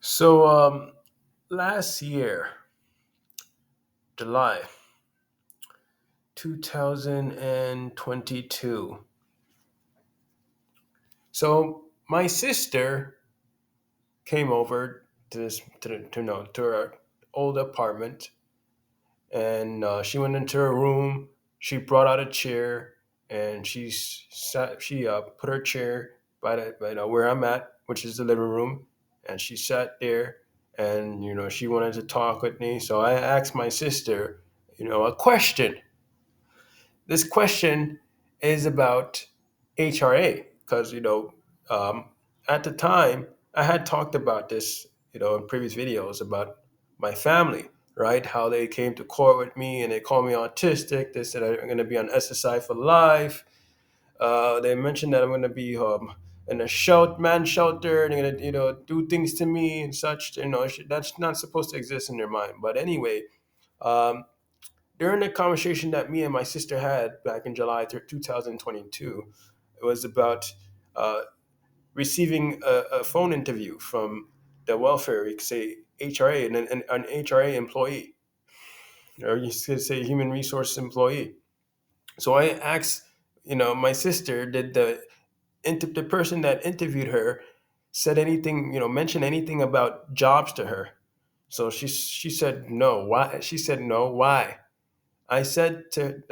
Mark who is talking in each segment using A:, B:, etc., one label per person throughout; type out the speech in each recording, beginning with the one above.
A: So last year, July 2022. So my sister came over to this to our old apartment, and she went into her room. She brought out a chair, and She put her chair by where I'm at, which is the living room, and she sat there, and she wanted to talk with me. So I asked my sister, a question. This question is about HRA because um, at the time I had talked about this in previous videos about my family, right? How they came to court with me and they called me autistic. They said I'm going to be on SSI for life. They mentioned that I'm going to be in a man shelter and they're going to do things to me and such. That's not supposed to exist in their mind. But anyway. Um, During the conversation that me and my sister had back in July 2022, it was about uh, receiving a phone interview from the welfare, you could say HRA, and an HRA employee, or you could say human resource employee. So I asked, my sister, did the person that interviewed her said anything, mention anything about jobs to her? So she said no. Why? She said no. Why? I said to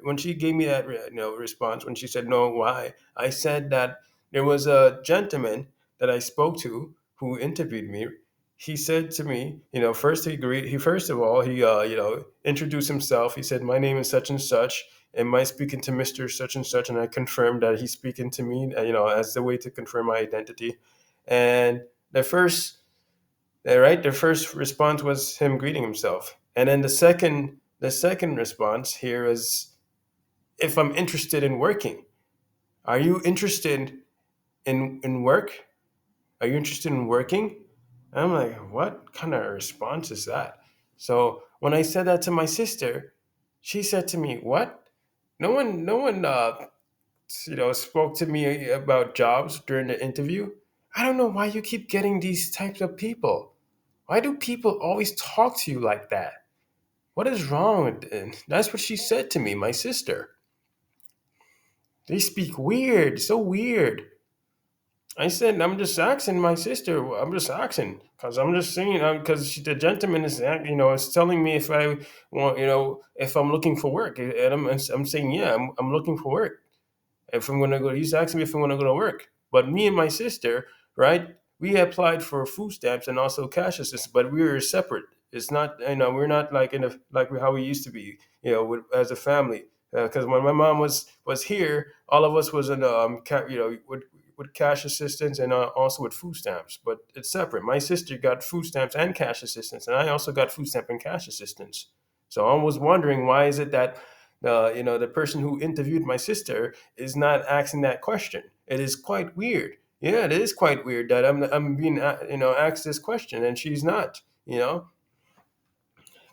A: when she gave me that response, when she said no, why? I said that there was a gentleman that I spoke to who interviewed me. He said to me, first he agreed. He first of all he introduced himself. He said, "My name is such and such. Am I speaking to Mister Such and Such?" And I confirmed that he's speaking to me, as the way to confirm my identity. And the first right? The first response was him greeting himself, and then the second response here is if I'm interested in working. Are you interested in work? Are you interested in working? And I'm like, what kind of response is that? So when I said that to my sister, she said to me, "What? No one spoke to me about jobs during the interview. I don't know why you keep getting these types of people. Why do people always talk to you like that? What is wrong with it?" That's what she said to me, my sister. They speak weird, so weird. I said, I'm just asking my sister. I'm just asking because I'm just saying because the gentleman is telling me if I want, if I'm looking for work, and I'm saying yeah, I'm looking for work. If I'm gonna go, he's asking me if I'm gonna go to work. But me and my sister, right? We applied for food stamps and also cash assistance, but we were separate. It's not, we're not like like how we used to be, as a family. Because when my mom was here, all of us was in with cash assistance and also with food stamps. But it's separate. My sister got food stamps and cash assistance, and I also got food stamp and cash assistance. So I was wondering why is it that the person who interviewed my sister is not asking that question. It is quite weird. Yeah, it is quite weird that I'm being asked this question and she's not.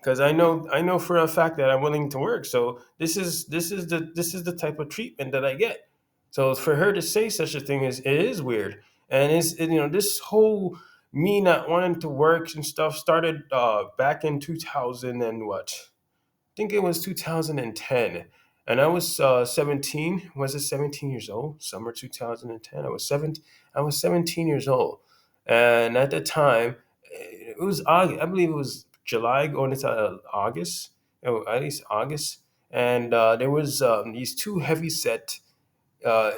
A: Because I know for a fact that I'm willing to work. So this is the type of treatment that I get. So for her to say such a thing is weird, and this whole me not wanting to work and stuff started back in 2000 and what think it was 2010, and I was 17. Was it 17 years old? Summer 2010. I was 17 years old, and at the time, it was August. I believe it was July going into August, at least August, and there was these two heavy set uh,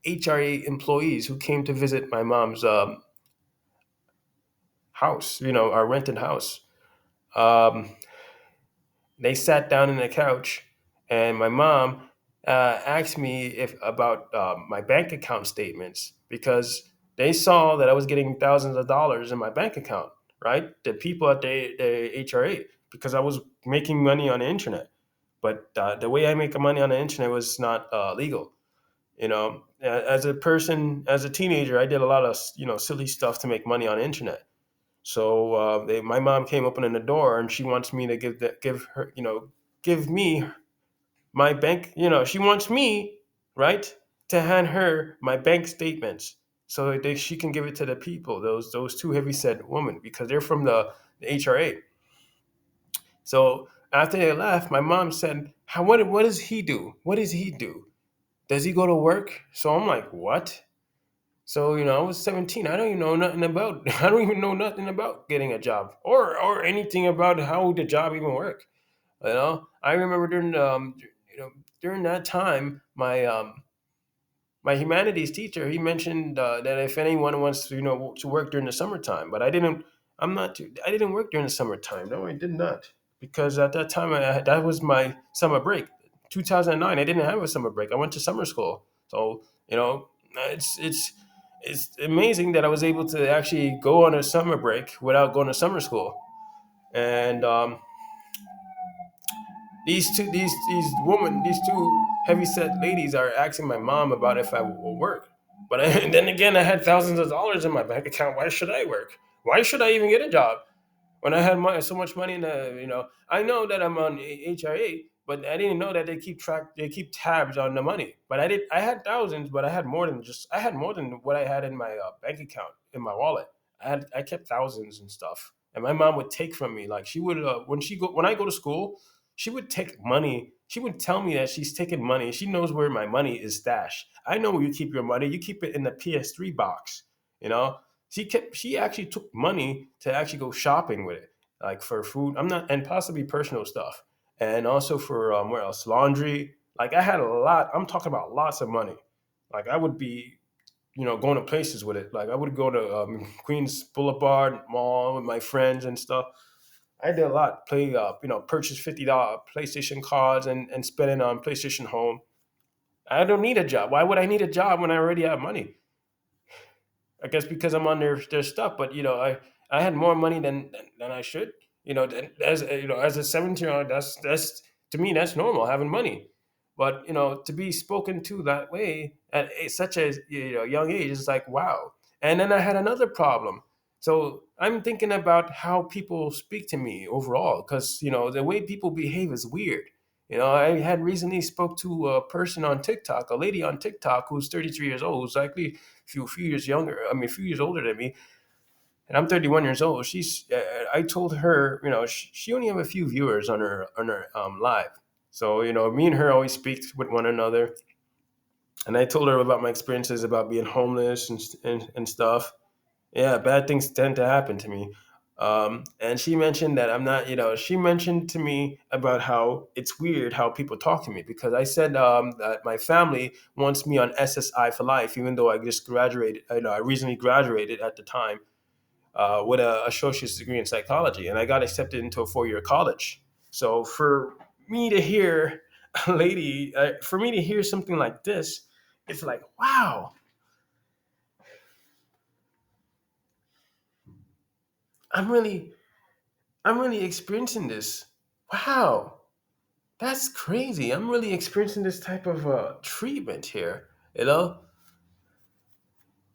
A: HRA employees who came to visit my mom's house. Our rented house. Um, They sat down on the couch, and my mom asked me if about my bank account statements because they saw that I was getting thousands of dollars in my bank account. Right, the people at the HRA, because I was making money on the internet, but the way I make money on the internet was not legal. As a person, as a teenager, I did a lot of silly stuff to make money on the internet. So my mom came opening the door, and she wants me to give me my bank. She wants me, right, to hand her my bank statements. so she can give it to the people, those two heavyset women, because they're from the HRA. So after they left, my mom said, "How? What does he do? What does he do? Does he go to work?" So I'm like, "What?" So I was 17. I don't even know nothing about. I don't even know nothing about getting a job or anything about how the job even work. I remember you know during that time, my humanities teacher, he mentioned that if anyone wants to to work during the summertime, but I didn't. I didn't work during the summertime. No, I did not, because at that time that was my summer break. 2009, I didn't have a summer break. I went to summer school. So it's amazing that I was able to actually go on a summer break without going to summer school. And these two heavyset ladies are asking my mom about if I will work. But and then again, I had thousands of dollars in my bank account. Why should I work? Why should I even get a job when I had so much money in the? I know that I'm on HRA, but I didn't know that they keep tabs on the money. But I had thousands, but I had more than what I had in my bank account in my wallet. I kept thousands and stuff, and my mom would take from me. Like she would when I go to school, she would take money. She would tell me that she's taking money. She knows where my money is stashed. I know where you keep your money. You keep it in the PS3 box. You know, she actually took money to actually go shopping with it, like for food. I'm not, and possibly personal stuff, and also for where else, laundry. Like I had a lot. I'm talking about lots of money. Like I would be going to places with it. Like I would go to Queens Boulevard Mall with my friends and stuff. I did a lot. Play, purchase $50 PlayStation cards and spend it on PlayStation Home. I don't need a job. Why would I need a job when I already have money? I guess because I'm on their stuff. But I had more money than I should. As a 17-year-old, that's to me that's normal having money. But to be spoken to that way at such a young age is like wow. And then I had another problem. So I'm thinking about how people speak to me overall, because the way people behave is weird. I had recently spoke to a person on TikTok, a lady on TikTok who's 33 years old, who's likely few years younger. I mean, a few years older than me, and I'm 31 years old. I told her, she only have a few viewers on her live. So me and her always speak with one another, and I told her about my experiences about being homeless and stuff. Yeah, bad things tend to happen to me. And she mentioned that I'm not, she mentioned to me about how it's weird how people talk to me, because I said that my family wants me on SSI for life, even though I just graduated. I recently graduated at the time with a associate's degree in psychology, and I got accepted into a 4-year college. So for me to hear for me to hear something like this, it's like, wow, I'm really, I'm really experiencing this. Wow, that's crazy. I'm really experiencing this type of treatment here. You know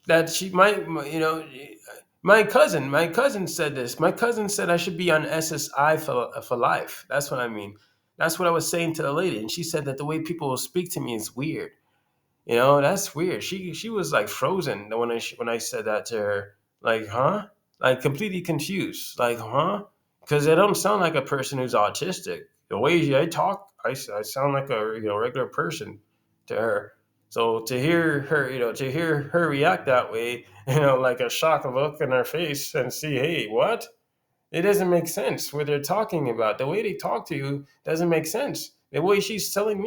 A: that my cousin said this. My cousin said I should be on SSI for life. That's what I mean. That's what I was saying to the lady, and she said that the way people speak to me is weird. That's weird. She was like frozen when I said that to her. Like, huh? Like completely confused. Like, huh? Because I don't sound like a person who's autistic. The way I talk, I sound like a regular person to her. So to hear her react that way, like a shock look in her face, and see, hey, what? It doesn't make sense what they're talking about. The way they talk to you doesn't make sense. The way she's saying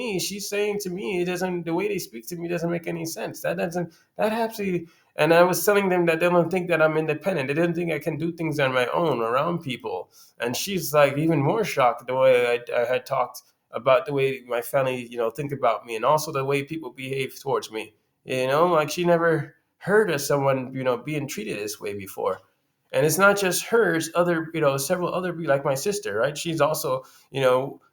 A: to me, it doesn't. The way they speak to me doesn't make any sense. That doesn't. That actually. And I was telling them that they don't think that I'm independent. They didn't think I can do things on my own around people. And she's like even more shocked the way I had talked about the way my family, think about me, and also the way people behave towards me. Like she never heard of someone, being treated this way before. And it's not just hers, other, several other, like my sister, right? She's also,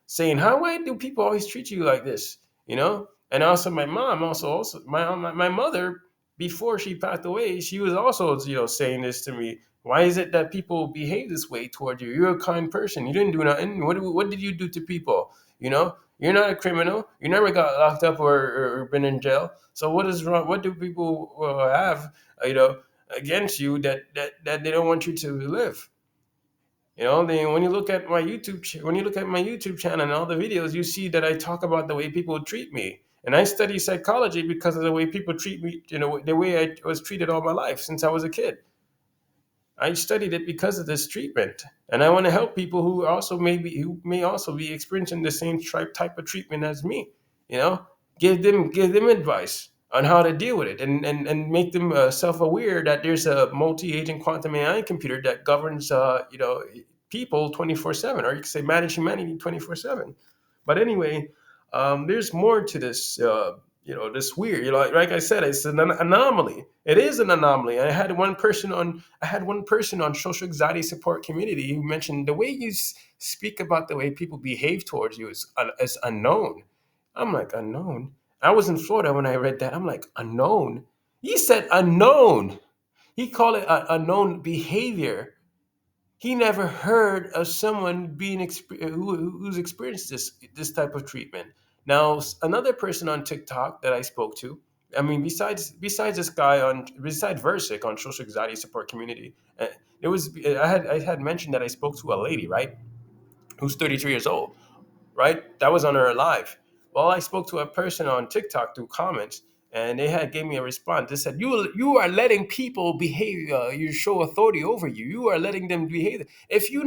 A: saying, why do people always treat you like this? And also my mom, also my mother, before she passed away, she was also, saying this to me. Why is it that people behave this way toward you? You're a kind person. You didn't do nothing. What did you do to people? You're not a criminal. You never got locked up or been in jail. So what is wrong? What do people have, you know, against you that they don't want you to live? You know, when you look at my when you look at my YouTube channel and all the videos, you see that I talk about the way people treat me, and I study psychology because of the way people treat me. You know, the way I was treated all my life since I was a kid. I studied it because of this treatment, and I want to help people who may also be experiencing the same type of treatment as me. You know, give them advice on how to deal with it, and make them self-aware that there's a multi-agent quantum AI computer that governs people 24/7, or you could say manage humanity 24/7. But anyway, there's more to this. This weird. Like I said, it's an anomaly. It is an anomaly. I had one person on social anxiety support community who mentioned the way you speak about the way people behave towards you is unknown. I'm like, unknown. I was in Florida when I read that. I'm like, unknown. He said unknown. He called it unknown behavior. He never heard of someone who's experienced this type of treatment. Now, another person on TikTok that I spoke to, I mean, besides this guy besides Versik on social anxiety support community, it was I had mentioned that I spoke to a lady, right, who's 33 years old, right? That was on her live. Well, I spoke to a person on TikTok through comments, and they had gave me a response. They said, "You are letting people behave. You show authority over you. You are letting them behave. If you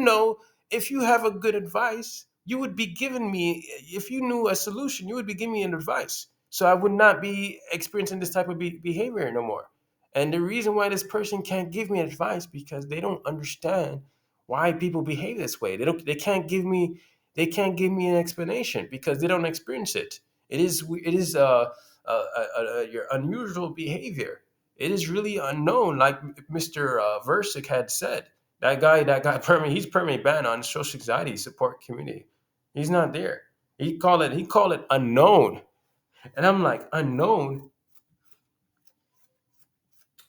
A: have a good advice, you would be giving me. If you knew a solution, you would be giving me an advice. So I would not be experiencing this type of behavior no more." And the reason why this person can't give me advice because they don't understand why people behave this way. They don't. They can't give me an explanation because they don't experience it. It is your unusual behavior. It is really unknown, like Mr. Versick had said. He's permanently banned on social anxiety support community. He's not there. He called it unknown, and I'm like, unknown.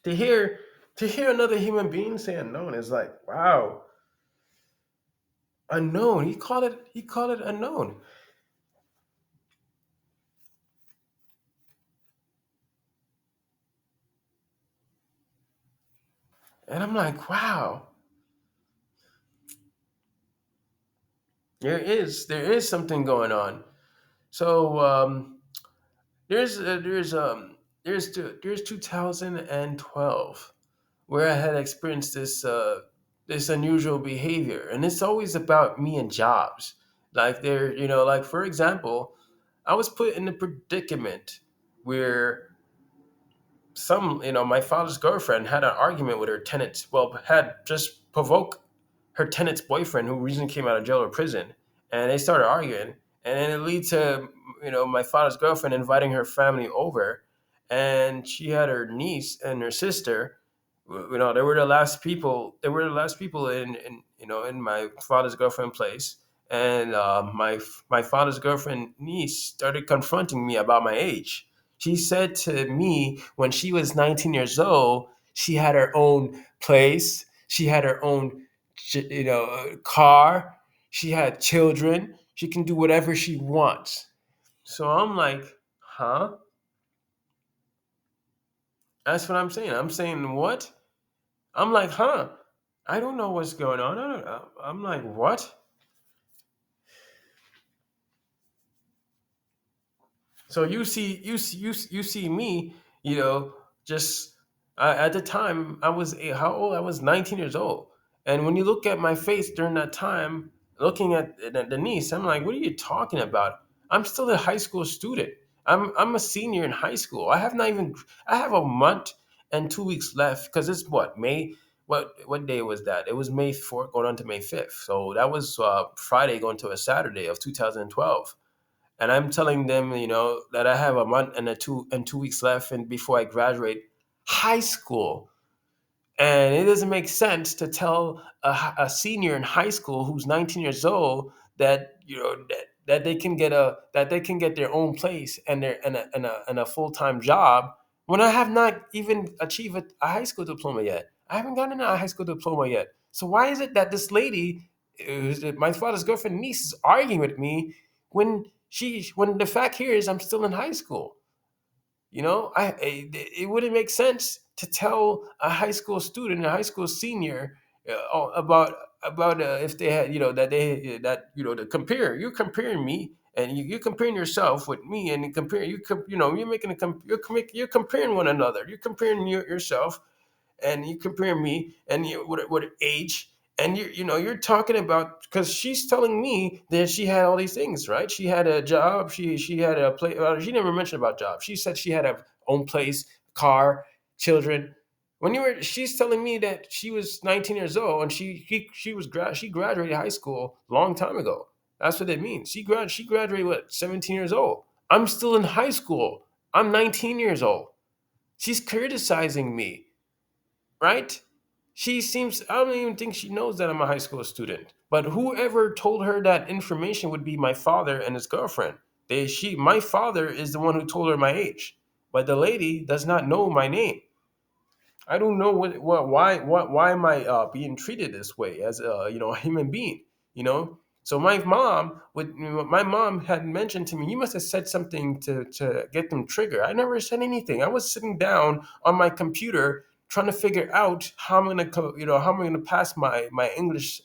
A: To hear to hear another human being say unknown is like, wow, unknown. He called it unknown, and I'm like, wow. There is something going on. So there's 2012 where I had experienced this unusual behavior, and it's always about me and jobs. Like like for example, I was put in a predicament where my father's girlfriend had an argument with her tenant. Well, had just provoked her tenant's boyfriend, who recently came out of jail or prison, and they started arguing, and then it lead to my father's girlfriend inviting her family over, and she had her niece and her sister. They were the last people. They were the last people in my father's girlfriend place, and my father's girlfriend niece started confronting me about my age. She said to me when she was 19 years old, she had her own place, she had her own car, she had children, she can do whatever she wants. So I'm like, huh? That's what I'm saying. I'm saying what? I'm like, huh? I don't know what's going on. I'm like, what? So you see me, you know, just at the time I was how old? I was 19 years old, and when you look at my face during that time, looking at the niece, I'm like, what are you talking about? I'm still a high school student. I'm a senior in high school. I have a month and 2 weeks left because it's what May. What day was that? It was May 4th going on to May 5th. So that was Friday going to a Saturday of 2012, and I'm telling them, that I have a month and 2 weeks left, and before I graduate high school, and it doesn't make sense to tell a senior in high school who's 19 years old that that they can get their own place and a full time job when I have not even achieved a high school diploma yet. I haven't gotten a high school diploma yet. So why is it that this lady, my father's girlfriend niece, is arguing with me when When the fact here is I'm still in high school. It wouldn't make sense to tell a high school student, a high school senior, about if they had, that they that to compare. You're comparing me, and you're comparing yourself with me, and you're making you're comparing one another. You're comparing yourself, and you compare me and what age, and you're talking about, because she's telling me that she had all these things, right? She had a job, she had a place. She never mentioned about job. She said she had a own place, car, children. She's telling me that she was 19 years old, and she graduated high school a long time ago. That's what it means. She graduated, what, 17 years old. I'm still in high school. I'm 19 years old. She's criticizing me, right? I don't even think she knows that I'm a high school student. But whoever told her that information would be my father and his girlfriend. My father is the one who told her my age, but the lady does not know my name. I don't know why am I being treated this way as a human being, you know. So my mom had mentioned to me, you must have said something to get them triggered. I never said anything. I was sitting down on my computer trying to figure out how I'm gonna pass my English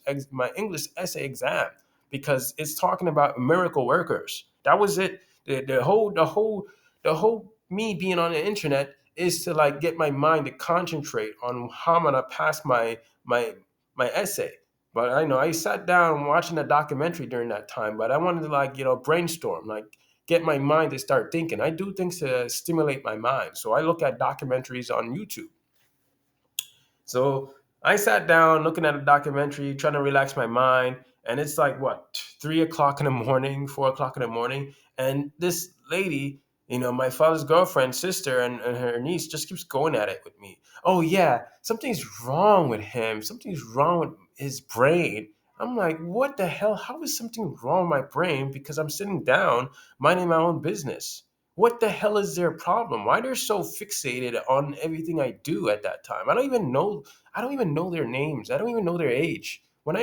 A: essay exam, because it's talking about miracle workers. That was it. The whole me being on the internet is to like get my mind to concentrate on how I'm gonna pass my my essay. But I know I sat down watching a documentary during that time, but I wanted to like brainstorm, like get my mind to start thinking. I do things to stimulate my mind, so I look at documentaries on YouTube. So I sat down looking at a documentary, trying to relax my mind, and it's like what, 3 o'clock in the morning, 4 o'clock in the morning, and this lady, my father's girlfriend, sister, and her niece just keeps going at it with me. Oh yeah, something's wrong with him. Something's wrong with his brain. I'm like, what the hell? How is something wrong with my brain? Because I'm sitting down minding my own business. What the hell is their problem? Why they're so fixated on everything I do at that time? I don't even know their names. I don't even know their age. When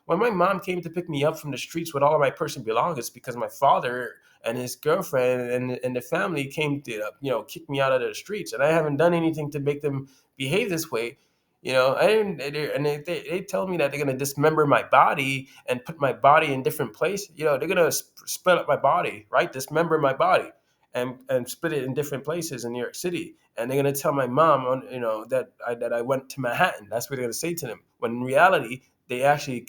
A: my mom came to pick me up from the streets with all of my personal belongings, because my father and his girlfriend and the family came to kick me out of the streets, and I haven't done anything to make them behave this way. I didn't, and they tell me that they're gonna dismember my body and put my body in different places. They're gonna split up my body, right? Dismember my body and split it in different places in New York City. And they're gonna tell my mom, that I went to Manhattan. That's what they're gonna say to them. When in reality, they actually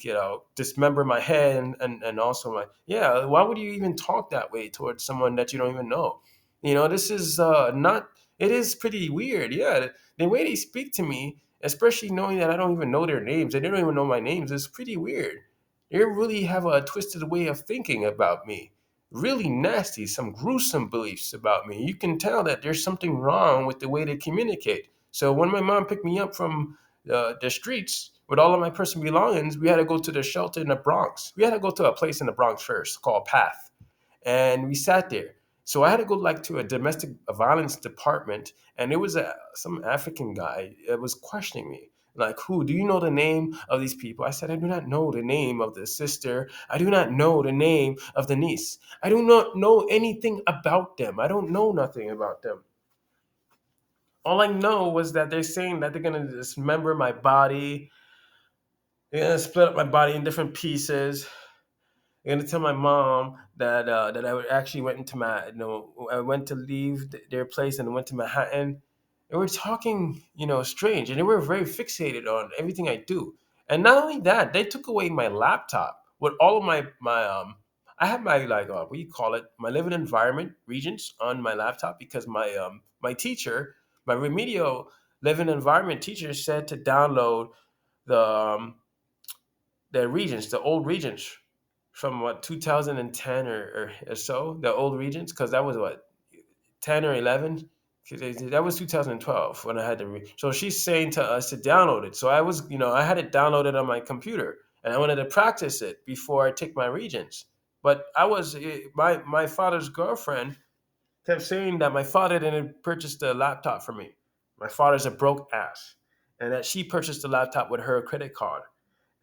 A: dismember my head and also my, yeah. Why would you even talk that way towards someone that you don't even know? This is not. It is pretty weird. Yeah, the way they speak to me, especially knowing that I don't even know their names and they don't even know my names, is pretty weird. They really have a twisted way of thinking about me, really nasty, some gruesome beliefs about me. You can tell that there's something wrong with the way they communicate. So when my mom picked me up from the streets with all of my personal belongings, we had to go to the shelter in the Bronx. We had to go to a place in the Bronx first called Path, and we sat there. So I had to go like to a domestic violence department, and there was some African guy that was questioning me. Like, who do you know the name of these people? I said, I do not know the name of the sister. I do not know the name of the niece. I do not know anything about them. I don't know nothing about them. All I know was that they're saying that they're gonna dismember my body. They're gonna split up my body in different pieces. I'm gonna tell my mom that I actually went into I went to leave their place and went to Manhattan. They were talking, strange, and they were very fixated on everything I do. And not only that, they took away my laptop with all of my. I have my like what do you call it? My living environment regions on my laptop, because my teacher, my remedial living environment teacher, said to download the regions, the old regions from what, 2010 or so, the old regions, because that was what, 10 or 11. That was 2012 when I had to so she's saying to us to download it. So I had it downloaded on my computer, and I wanted to practice it before I take my regions. But my father's girlfriend kept saying that my father didn't purchase the laptop for me. My father's a broke ass, and that she purchased the laptop with her credit card.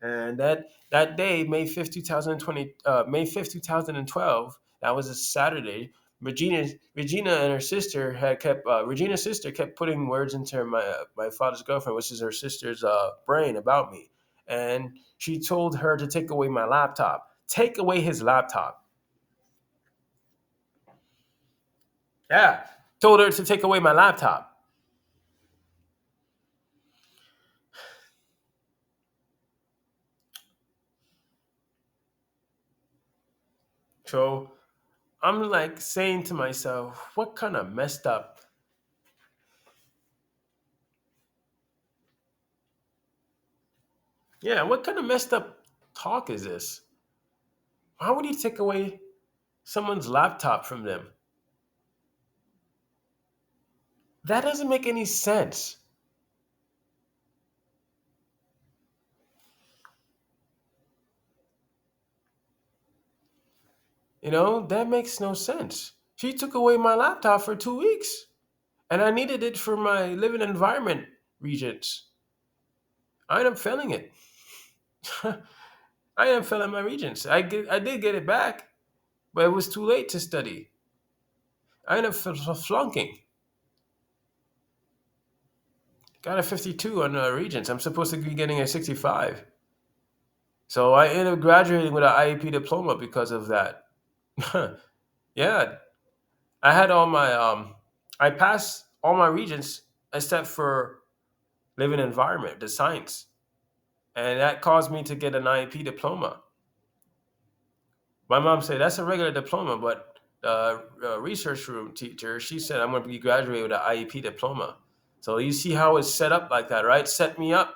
A: And that day, May 5th, 2020, May 5th, 2012, That was a Saturday. Regina and her sister had kept Regina's sister kept putting words into my father's girlfriend, which is her sister's brain about me, and she told her to take away my laptop. Take away his laptop. Yeah, told her to take away my laptop. So I'm like saying to myself, what kind of messed up, yeah, what kind of messed up talk is this? Why would you take away someone's laptop from them? That doesn't make any sense. That makes no sense. She took away my laptop for 2 weeks, and I needed it for my living environment regions. I ended up failing it. I ended up failing my regions. I did get it back, but it was too late to study. I ended up flunking. Got a 52 on Regents. I'm supposed to be getting a 65. So I ended up graduating with an IEP diploma because of that. Yeah, I had all my I passed all my Regents except for living environment, the science, and that caused me to get an IEP diploma. My mom said that's a regular diploma, but the research room teacher, she said I'm going to be graduating with an IEP diploma. So you see how it's set up like that, right? Set me up.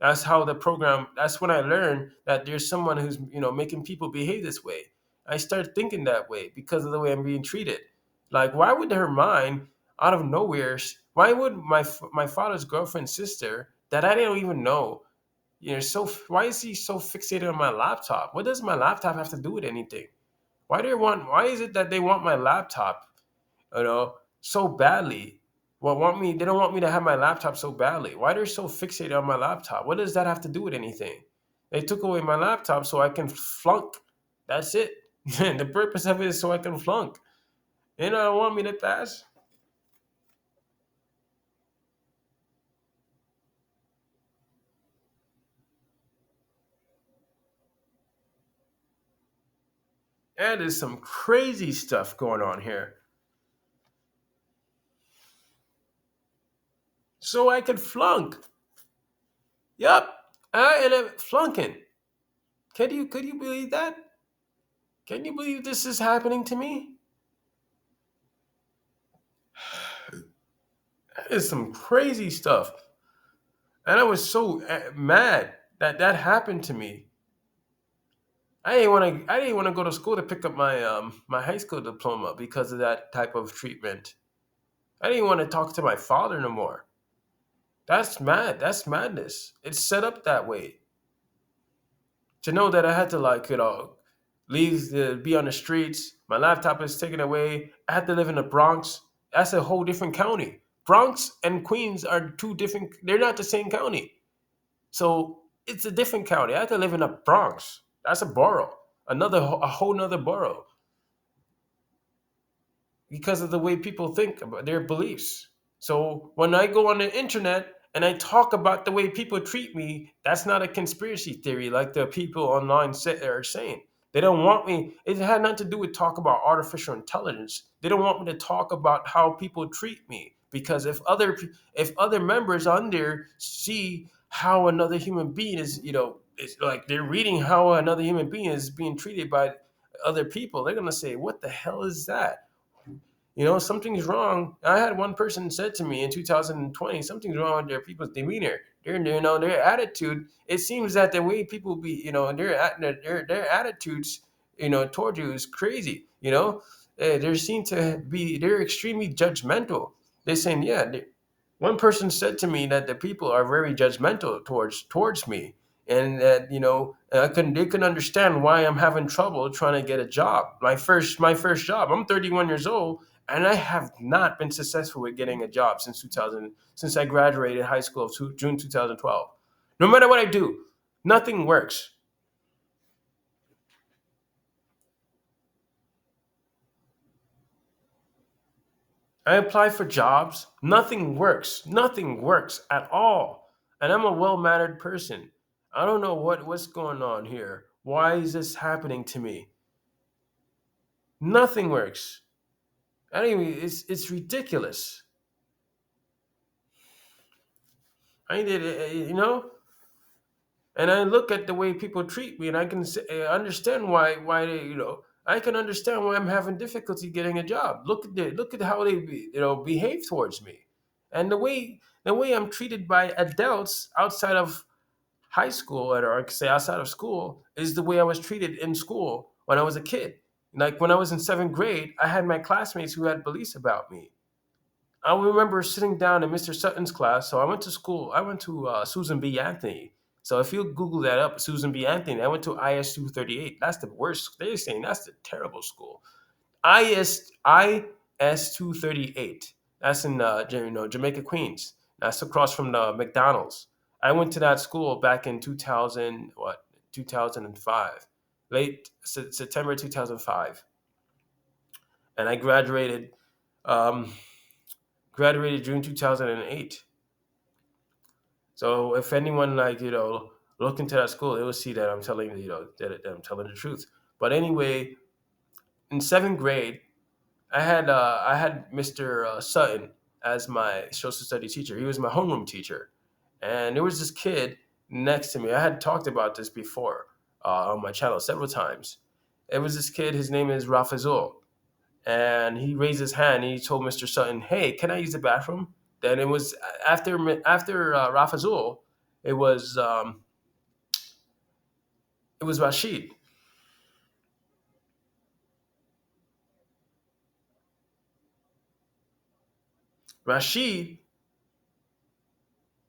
A: That's how the program. That's when I learned that there's someone who's making people behave this way. I started thinking that way because of the way I'm being treated. Like, why would her mind out of nowhere? Why would my father's girlfriend's sister that I didn't even know? Why is he so fixated on my laptop? What does my laptop have to do with anything? Why is it that they want my laptop, so badly? They don't want me to have my laptop so badly. Why they're so fixated on my laptop? What does that have to do with anything? They took away my laptop so I can flunk. That's it. The purpose of it is so I can flunk. They don't want me to pass. And there's some crazy stuff going on here. So I can flunk. Yup. I ended up flunking. Could you believe that? Can you believe this is happening to me? That is some crazy stuff. And I was so mad that that happened to me. I didn't want to go to school to pick up my high school diploma because of that type of treatment. I didn't want to talk to my father no more. That's mad. That's madness. It's set up that way. To know that I had to be on the streets. My laptop is taken away. I had to live in the Bronx. That's a whole different county. Bronx and Queens are two different. They're not the same county. So it's a different county. I had to live in the Bronx. That's a borough. A whole nother borough because of the way people think about their beliefs. So when I go on the internet and I talk about the way people treat me, that's not a conspiracy theory like the people online are saying. They don't want me. It had nothing to do with talk about artificial intelligence. They don't want me to talk about how people treat me because if other members on there see how another human being is, it's like they're reading how another human being is being treated by other people, they're gonna say, "What the hell is that?" Something's wrong. I had one person said to me in 2020, something's wrong with their people's demeanor. Their attitude. It seems that the way people be, their attitudes, toward you is crazy. They seem to be, they're extremely judgmental. They're saying, yeah. One person said to me that the people are very judgmental towards me, and that they can understand why I'm having trouble trying to get a job. My first job. I'm 31 years old, and I have not been successful with getting a job since I graduated high school of June 2012. No matter what I do, nothing works. I apply for jobs. Nothing works. Nothing works at all. And I'm a well-mannered person. I don't know what's going on here. Why is this happening to me? Nothing works. Anyway, it's ridiculous. I did, you know, and I look at the way people treat me, and I can understand why they, I can understand why I'm having difficulty getting a job. Look at how they behave towards me, and the way I'm treated by adults outside of high school, or I could say outside of school, is the way I was treated in school when I was a kid. Like when I was in seventh grade, I had my classmates who had beliefs about me. I remember sitting down in Mr. Sutton's class. So I went to school. I went to Susan B. Anthony. So if you Google that up, Susan B. Anthony, I went to IS 238. That's the worst. They're saying that's the terrible school. IS 238. That's in Jamaica, Queens. That's across from the McDonald's. I went to that school back in 2005, late September 2005, and I um, graduated June 2008. So if anyone look into that school, they will see that I'm telling that I'm telling the truth. But anyway, in seventh grade, I had Mr. Sutton as my social studies teacher. He was my homeroom teacher, and there was this kid next to me. I had talked about this before on my channel several times. It was this kid. His name is Rafazul, and he raised his hand and he told Mr. Sutton, "Hey, can I use the bathroom?" Then it was after Rafazul, it was um, it was Rashid. Rashid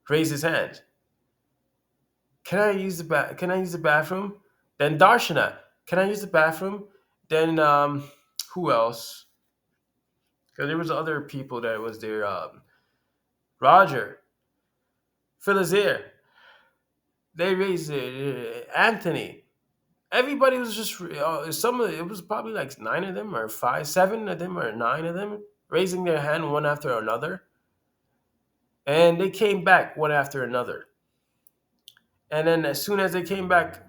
A: raised his hand. Can I use the bathroom? Then Darshana, can I use the bathroom? Then who else? Because there was other people that was there. Roger, Philizaire, they raised it. Anthony. Everybody was just some of it was probably like nine of them or five, seven of them or nine of them raising their hand one after another, and they came back one after another. And then as soon as they came back,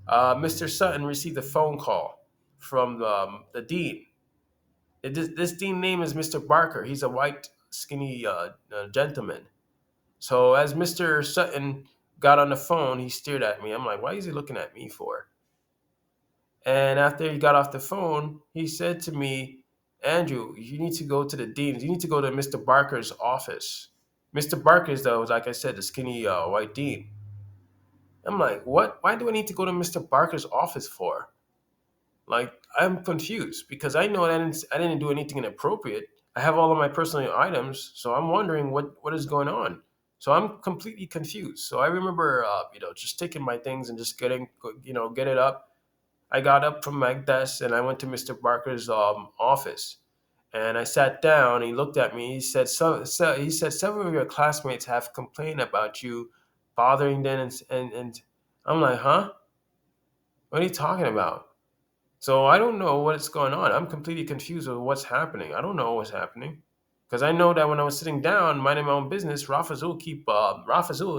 A: Mr. Sutton received a phone call from the dean. This dean name is Mr. Barker. He's a white, skinny gentleman. So as Mr. Sutton got on the phone, he stared at me. I'm like, why is he looking at me for? And after he got off the phone, he said to me, Andrew, you need to go to the dean. You need to go to Mr. Barker's office. Mr. Barker's, though, like I said, the skinny white dean. I'm like, what? Why do I need to go to Mr. Barker's office for? Like, I'm confused because I know I didn't do anything inappropriate. I have all of my personal items, so I'm wondering what is going on. So I'm completely confused. So I remember, just taking my things and just get it up. I got up from my desk and I went to Mr. Barker's office. And I sat down. He looked at me. He said several of your classmates have complained about you bothering them, and I'm like, huh? What are you talking about? So I don't know what's going on. I'm completely confused with what's happening. I don't know what's happening because I know that when I was sitting down, minding my own business, Rafazul,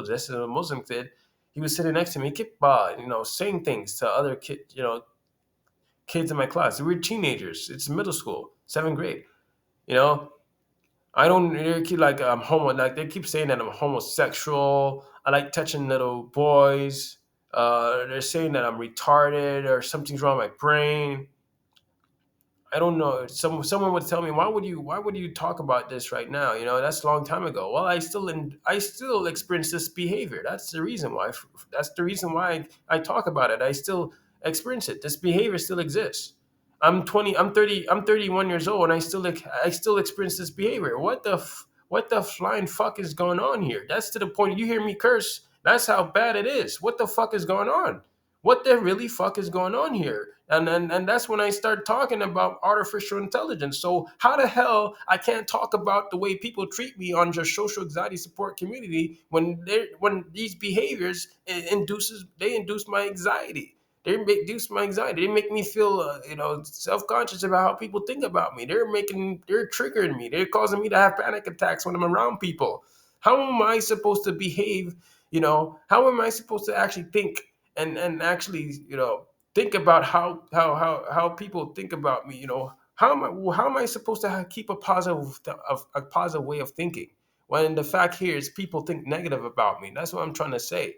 A: this is a Muslim kid. He was sitting next to me. He kept saying things to other kids in my class. They were teenagers. It's middle school, seventh grade. You know, I don't. They keep like I'm homo. Like they keep saying that I'm homosexual. I like touching little boys. They're saying that I'm retarded or something's wrong with my brain. I don't know. Someone would tell me, why would you talk about this right now? That's a long time ago. Well, I still experience this behavior. That's the reason why I talk about it. I still experience it. This behavior still exists. I'm 30, I'm 31 years old and I still experience this behavior. What the flying fuck is going on here? That's to the point you hear me curse. That's how bad it is. What the fuck is going on? What the really fuck is going on here? And that's when I start talking about artificial intelligence. So how the hell I can't talk about the way people treat me on your social anxiety support community when these behaviors induce my anxiety? They reduce my anxiety. They make me feel, self conscious about how people think about me. They're triggering me. They're causing me to have panic attacks when I'm around people. How am I supposed to behave? How am I supposed to actually think and actually, think about how people think about me? How am I supposed to keep a positive way of thinking when the fact here is people think negative about me? That's what I'm trying to say.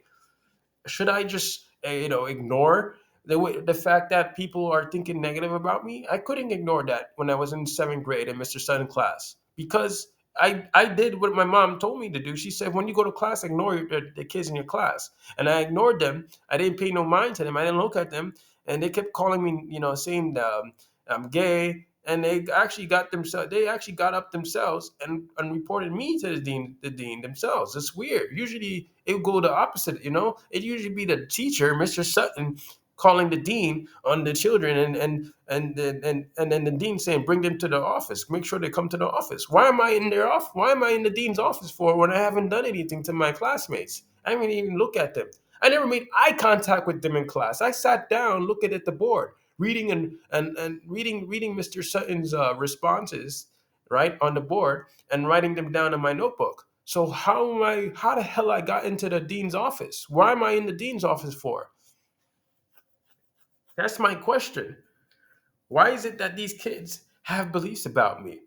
A: Should I just ignore the fact that people are thinking negative about me? I couldn't ignore that when I was in seventh grade in Mr. Sun class because I did what my mom told me to do. She said, when you go to class, ignore the kids in your class, and I ignored them. I didn't pay no mind to them. I didn't look at them, and they kept calling me, saying I'm gay. And they actually got up themselves and reported me to the dean themselves. It's weird. Usually it would go the opposite, It usually be the teacher, Mr. Sutton, calling the dean on the children and then the dean saying, bring them to the office. Make sure they come to the office. Why am I in the dean's office for when I haven't done anything to my classmates? I didn't even look at them. I never made eye contact with them in class. I sat down looking at the board, reading and reading Mr. Sutton's responses right on the board and writing them down in my notebook. So how the hell I got into the dean's office? Why am I in the dean's office for? That's my question. Why is it that these kids have beliefs about me?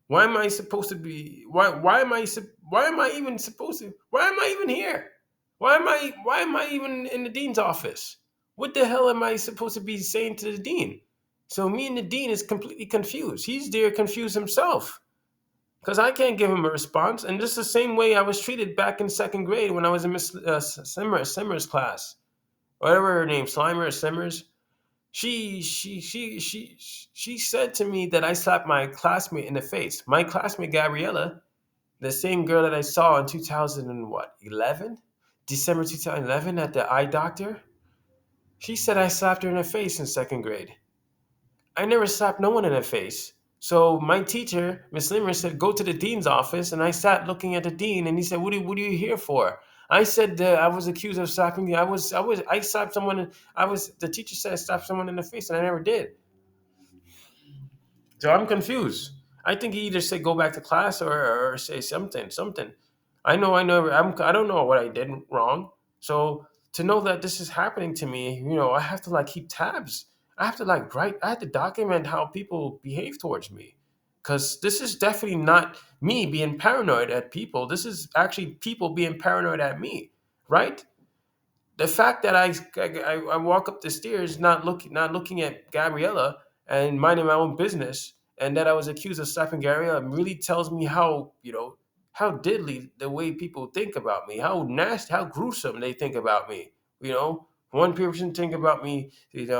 A: Why am I supposed to be why am I even supposed to why am I even here? Why am I even in the dean's office? What the hell am I supposed to be saying to the dean? So me and the dean is completely confused. He's there confused himself because I can't give him a response. And just the same way I was treated back in second grade when I was in Miss Simmers class, whatever her name, Slimer or Simmers. She said to me that I slapped my classmate in the face. My classmate Gabriella, the same girl that I saw in 2000 and what 11, December 2011 at the eye doctor. She said I slapped her in the face in second grade. I never slapped no one in the face. So my teacher, Miss Limmer, said, "Go to the dean's office." And I sat looking at the dean, and he said, "What are you here for?" I said, "I was accused of slapping you. I slapped someone. The teacher said I slapped someone in the face, and I never did." So I'm confused. I think he either say go back to class or say something. I don't know what I did wrong. So to know that this is happening to me, I have to like keep tabs. I have to document how people behave towards me. Cause this is definitely not me being paranoid at people. This is actually people being paranoid at me, right? The fact that I walk up the stairs not looking at Gabriella and minding my own business, and that I was accused of slapping Gabriella really tells me how deadly the way people think about me, how nasty, how gruesome they think about me. One person think about me, think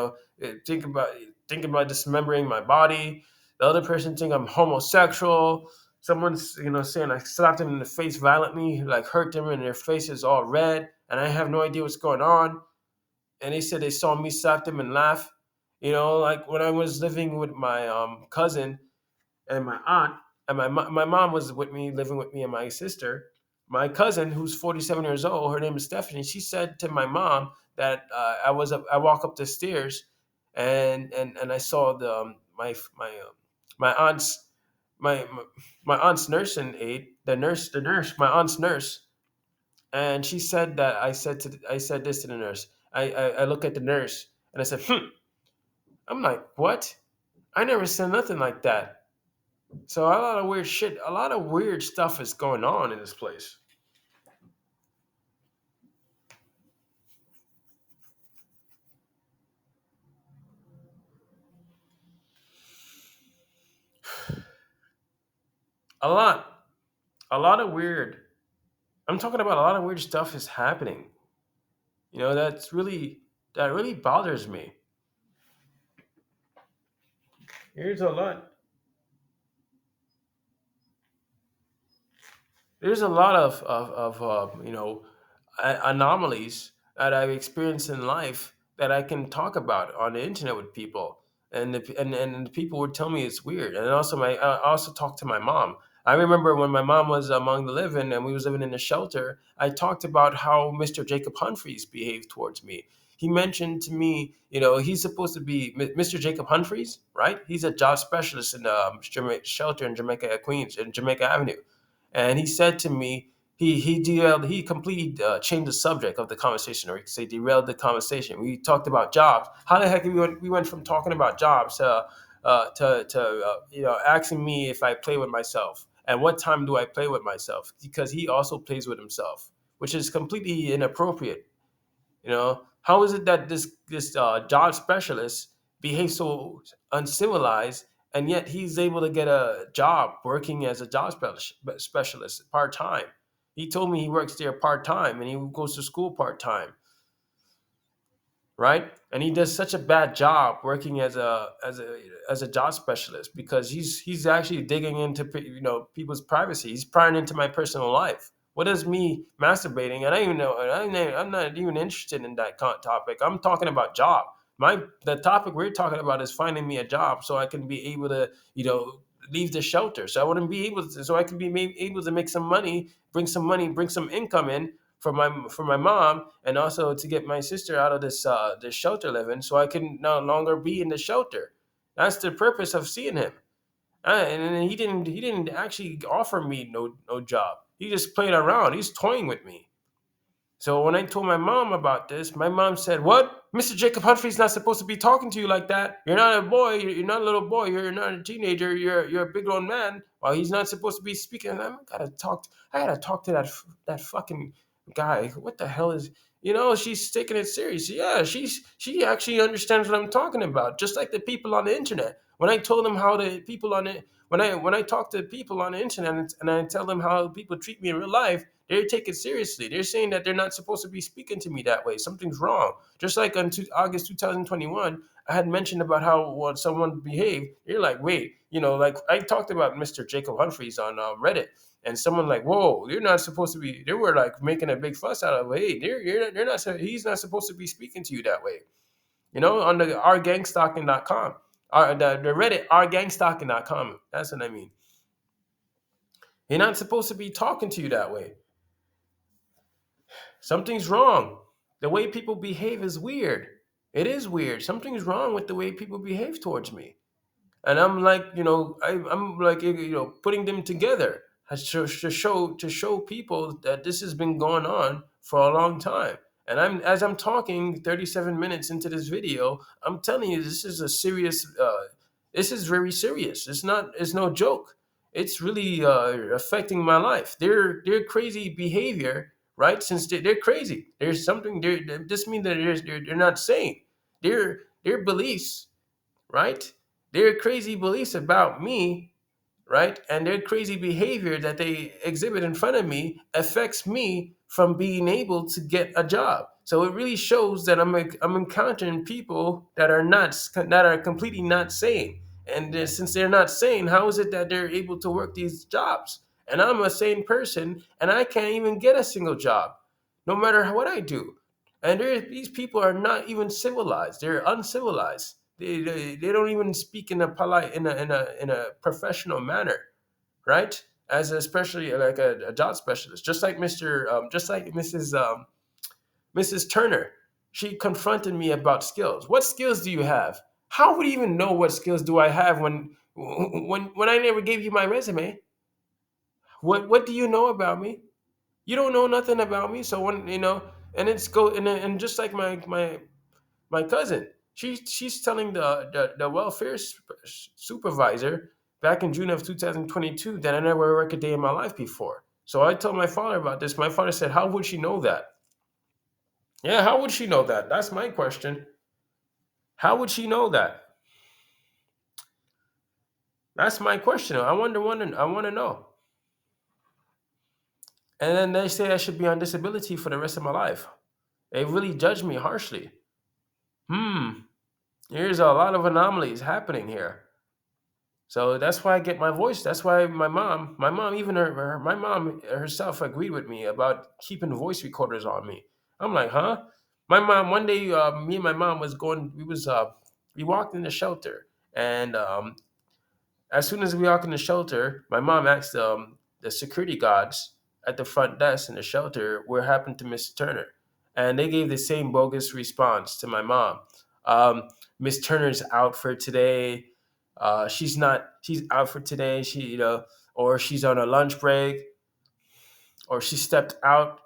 A: about dismembering my body. The other person think I'm homosexual. Someone's saying I slapped them in the face violently, like hurt them, and their face is all red, and I have no idea what's going on. And they said they saw me slap them and laugh. Like when I was living with my cousin and my aunt, and my mom was with me, living with me and my sister. My cousin, who's 47 years old, her name is Stephanie. She said to my mom that I walk up the stairs, and I saw my aunt's my my aunt's nursing aide, the nurse, my aunt's nurse, and she said that I said this to the nurse. I look at the nurse and I said, "Hmm." I'm like, "What? I never said nothing like that." So a lot of weird stuff is going on in this place. A lot, a lot of weird. I'm talking about a lot of weird stuff is happening. That really bothers me. Here's a lot. There's a lot of anomalies that I've experienced in life that I can talk about on the internet with people, and the people would tell me it's weird. And also I also talked to my mom. I remember when my mom was among the living and we was living in a shelter. I talked about how Mr. Jacob Humphreys behaved towards me. He mentioned to me, he's supposed to be Mr. Jacob Humphreys, right? He's a job specialist in the shelter in Jamaica Queens, in Jamaica Avenue. And he said to me, he completely changed the subject of the conversation, or he could say derailed the conversation. We talked about jobs. How the heck we went from talking about jobs to asking me if I play with myself and what time do I play with myself, because he also plays with himself, which is completely inappropriate. How is it that this job specialist behaves so uncivilized, and yet he's able to get a job working as a specialist part time? He told me he works there part time and he goes to school part time, right? And he does such a bad job working as a job specialist, because he's actually digging into people's privacy. He's prying into my personal life. What is me masturbating? And I don't even know. I'm not even interested in that topic. I'm talking about job. The topic we're talking about is finding me a job so I can be able to leave the shelter. So I wouldn't be able to. So I can be able to make some money, bring some income in for my mom, and also to get my sister out of this shelter living, so I can no longer be in the shelter. That's the purpose of seeing him. And he didn't actually offer me no job. He just played around. He's toying with me. So when I told my mom about this, my mom said, "What? Mr. Jacob Humphrey's not supposed to be talking to you like that. You're not a boy. You're not a little boy. You're not a teenager. You're a big grown man. Well, he's not supposed to be speaking." And I gotta talk to that fucking guy. What the hell is? She's taking it serious. Yeah, she actually understands what I'm talking about. Just like the people on the internet. When I told them how the people on it, when I talk to people on the internet and I tell them how people treat me in real life, they take it seriously. They're saying that they're not supposed to be speaking to me that way. Something's wrong. Just like on August 2021, I had mentioned about how someone behaved. They're like, wait, like I talked about Mr. Jacob Humphreys on Reddit, and someone like, whoa, you're not supposed to be. They were like making a big fuss out of, hey, they're not. He's not supposed to be speaking to you that way. On the rgangstalking.com, the Reddit rgangstalking.com. That's what I mean. You're not supposed to be talking to you that way. Something's wrong. The way people behave is weird. It is weird. Something's wrong with the way people behave towards me. And I'm like, I'm like, putting them together to show people that this has been going on for a long time. And as I'm talking 37 minutes into this video, I'm telling you, this is a serious. This is very serious. It's no joke. It's really affecting my life. Their crazy behavior, right? Since they're crazy, there's something. This means that they're not sane. Their beliefs, right? Their crazy beliefs about me, right? And their crazy behavior that they exhibit in front of me affects me from being able to get a job. So it really shows that I'm encountering people that are completely not sane. And since they're not sane, how is it that they're able to work these jobs? And I'm a sane person, and I can't even get a single job, no matter what I do. And these people are not even civilized; they're uncivilized. They don't even speak in a polite in a professional manner, right? As especially like a job specialist, just like Mrs. Turner. She confronted me about skills. What skills do you have? How would you even know what skills do I have when I never gave you my resume? What do you know about me? You don't know nothing about me. So and it's go and just like my cousin, she's telling the welfare supervisor back in June of 2022 that I never worked a day in my life before. So I told my father about this. My father said, "How would she know that?" Yeah, how would she know that? That's my question. How would she know that? That's my question. I want to know. And then they say I should be on disability for the rest of my life. They really judge me harshly. Hmm. There's a lot of anomalies happening here. So that's why I get my voice. That's why even my mom herself agreed with me about keeping voice recorders on me. I'm like, huh? My mom one day, me and my mom was going. We walked in the shelter, and as soon as we walked in the shelter, my mom asked the security guards at the front desk in the shelter what happened to Miss Turner, and they gave the same bogus response to my mom. Um, Miss Turner's out for today. She's not. She's out for today. Or she's on a lunch break, or she stepped out.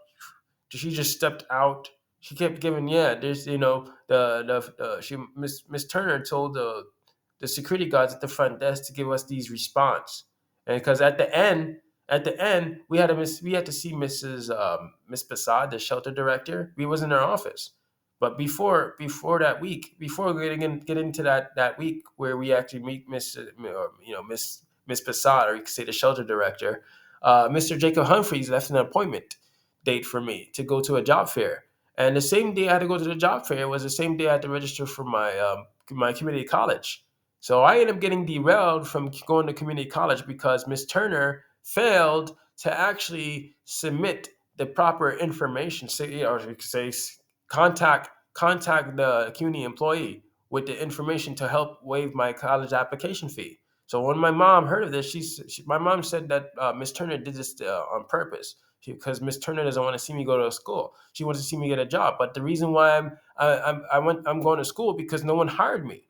A: She just stepped out. She kept giving, yeah. There's, the she Miss Turner told the security guards at the front desk to give us these response, and because at the end we had to see Miss Passad, the shelter director. We was in her office, but before that week, before get into that week where we actually meet Miss Passad, or you could say the shelter director, Mr. Jacob Humphreys left an appointment date for me to go to a job fair. And the same day I had to go to the job fair was the same day I had to register for my community college. So I ended up getting derailed from going to community college because Miss Turner failed to actually submit the proper information. Say, or you could say, contact the community employee with the information to help waive my college application fee. So when my mom heard of this, my mom said that Miss Turner did this on purpose because Miss Turner doesn't want to see me go to school. She wants to see me get a job. But the reason why I'm going to school because no one hired me.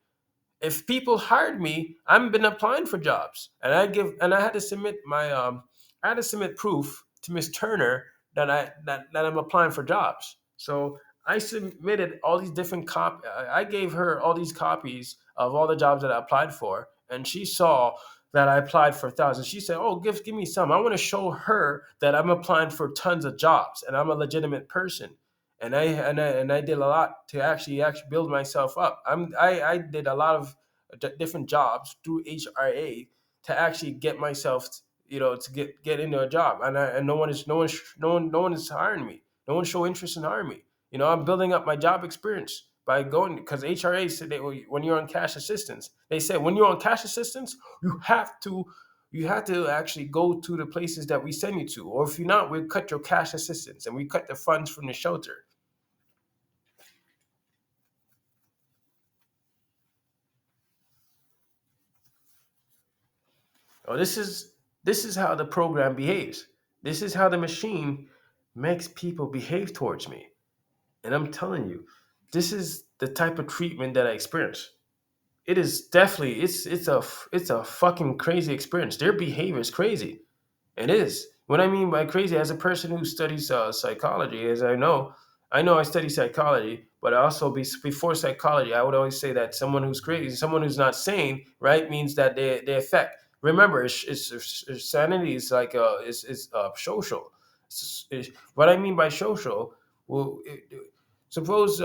A: If people hired me, I've been applying for jobs, and I had to submit proof to Miss Turner that I'm applying for jobs. So I submitted all these different I gave her all these copies of all the jobs that I applied for, and she saw that I applied for thousands. She said, "Oh, give me some. I want to show her that I'm applying for tons of jobs and I'm a legitimate person." And I did a lot to actually build myself up. I did a lot of different jobs through HRA to actually get myself, to get into a job. And no one is hiring me. No one show interest in hiring me. I'm building up my job experience by going, because HRA said when you're on cash assistance, they said when you're on cash assistance, you have to actually go to the places that we send you to, or if you're not, we'll cut your cash assistance and we cut the funds from the shelter. Oh, this is how the program behaves. This is how the machine makes people behave towards me. And I'm telling you, this is the type of treatment that I experience. It is definitely it's a fucking crazy experience. Their behavior is crazy. It is. What I mean by crazy, as a person who studies psychology, as I know I study psychology, but I also before psychology, I would always say that someone who's crazy, someone who's not sane, right, means that they affect. Remember, sanity is like is social. What I mean by social, well, suppose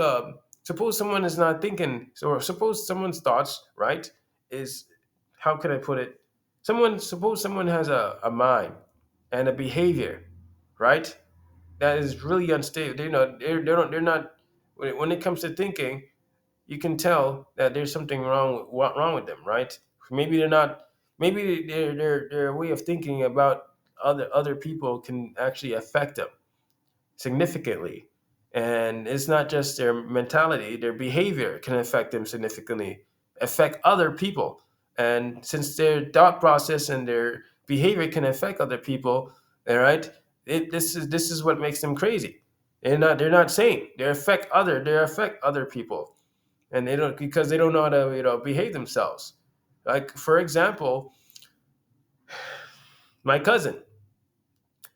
A: suppose someone is not thinking, or suppose someone's thoughts, right, is, how can I put it? Suppose someone has a mind and a behavior, right? That is really unstable. They're not. When it comes to thinking, you can tell that there's something wrong with them, right? Maybe they're not. Maybe their way of thinking about other people can actually affect them significantly. And it's not just their mentality, their behavior can affect them significantly, affect other people. And since their thought process and their behavior can affect other people, all right, this is what makes them crazy. They're not sane. They affect other people, and they don't, because they don't know how to behave themselves. Like, for example, my cousin,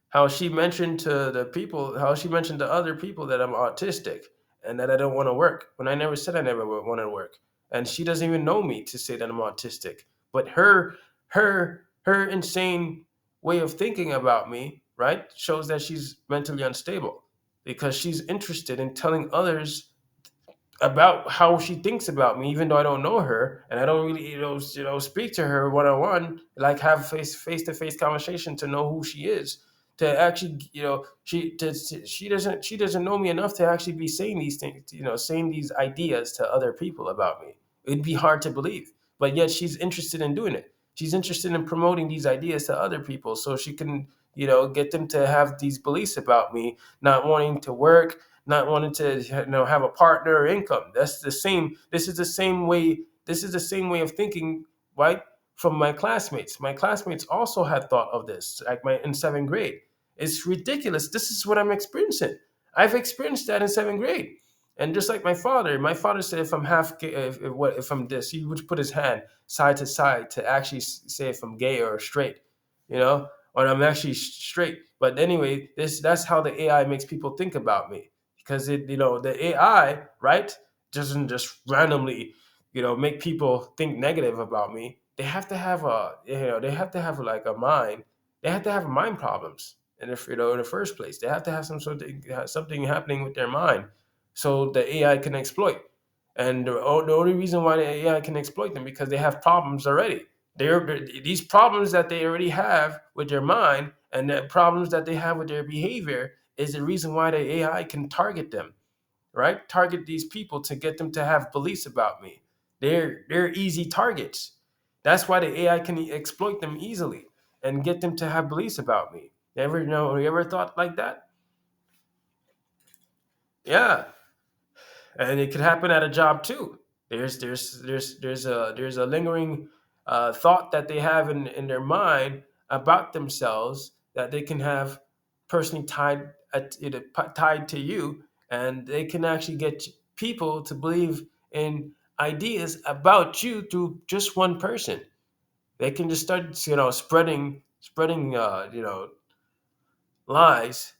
A: how she mentioned to other people that I'm autistic and that I don't want to work, when I never said I never want to work. And she doesn't even know me to say that I'm autistic. But her insane way of thinking about me, right, shows that she's mentally unstable, because she's interested in telling others about how she thinks about me, even though I don't know her and I don't really, speak to her one on one, like have face to face conversation to know who she is. To actually, she doesn't know me enough to actually be saying these things, saying these ideas to other people about me. It'd be hard to believe, but yet she's interested in doing it. She's interested in promoting these ideas to other people so she can, get them to have these beliefs about me, not wanting to work, not wanting to have a partner or income. That's the same. This is the same way. This is the same way of thinking, right? From my classmates. My classmates also had thought of this, like in seventh grade. It's ridiculous. This is what I'm experiencing. I've experienced that in seventh grade. And just like my father said, if I'm half gay, if I'm this, he would put his hand side to side to actually say if I'm gay or straight, you know, or I'm actually straight. But anyway, that's how the AI makes people think about me, because the AI, right, doesn't just randomly, make people think negative about me. They have to have they have to have like a mind. They have to have mind problems, and if in the first place, they have to have something happening with their mind, so the AI can exploit. And the only reason why the AI can exploit them, because they have problems already. These problems that they already have with their mind, and the problems that they have with their behavior, is the reason why the AI can target them, right? Target these people to get them to have beliefs about me. They're easy targets. That's why the AI can exploit them easily and get them to have beliefs about me. You ever thought like that? Yeah, and it could happen at a job too. There's a lingering thought that they have in their mind about themselves that they can have personally tied to you, and they can actually get people to believe in ideas about you through just one person. They can just start spreading lies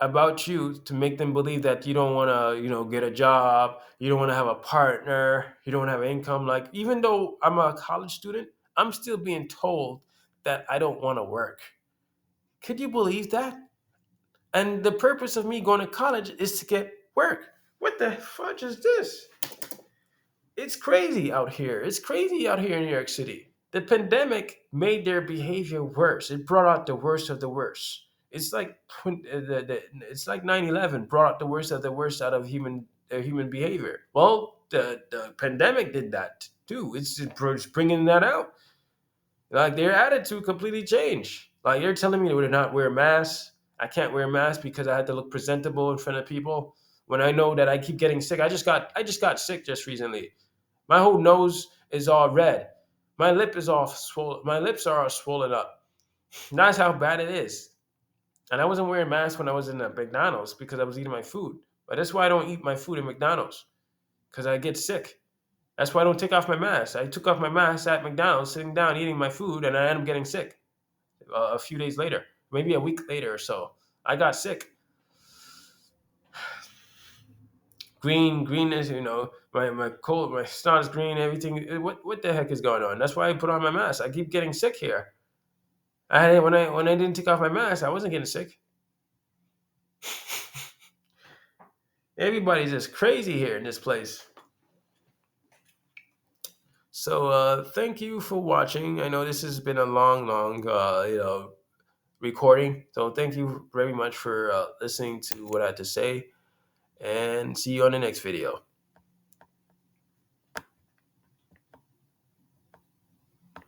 A: about you to make them believe that you don't want to get a job, you don't want to have a partner, you don't want to have income. Like, even though I'm a college student, I'm still being told that I don't want to work. Could you believe that? And the purpose of me going to college is to get work. What the fudge is this? It's crazy out here. It's crazy out here in New York City. The pandemic made their behavior worse. It brought out the worst of the worst. It's like it's like 9/11 brought out the worst of the worst out of human behavior. Well, the pandemic did that too. It's bringing that out. Like, their attitude completely changed. Like, you're telling me to not wear masks. I can't wear masks because I had to look presentable in front of people. When I know that I keep getting sick, I just got sick just recently. My whole nose is all red. My lip is all swollen. My lips are all swollen up. That's how bad it is. And I wasn't wearing masks when I was in the McDonald's because I was eating my food. But that's why I don't eat my food in McDonald's, because I get sick. That's why I don't take off my mask. I took off my mask at McDonald's, sitting down eating my food, and I ended up getting sick a few days later, maybe a week later or so. I got sick. Green is, my cold, my snot is green. Everything. What the heck is going on? That's why I put on my mask. I keep getting sick here. When I didn't take off my mask, I wasn't getting sick. Everybody's just crazy here in this place. So thank you for watching. I know this has been a long, recording. So thank you very much for listening to what I had to say, and see you on the next video.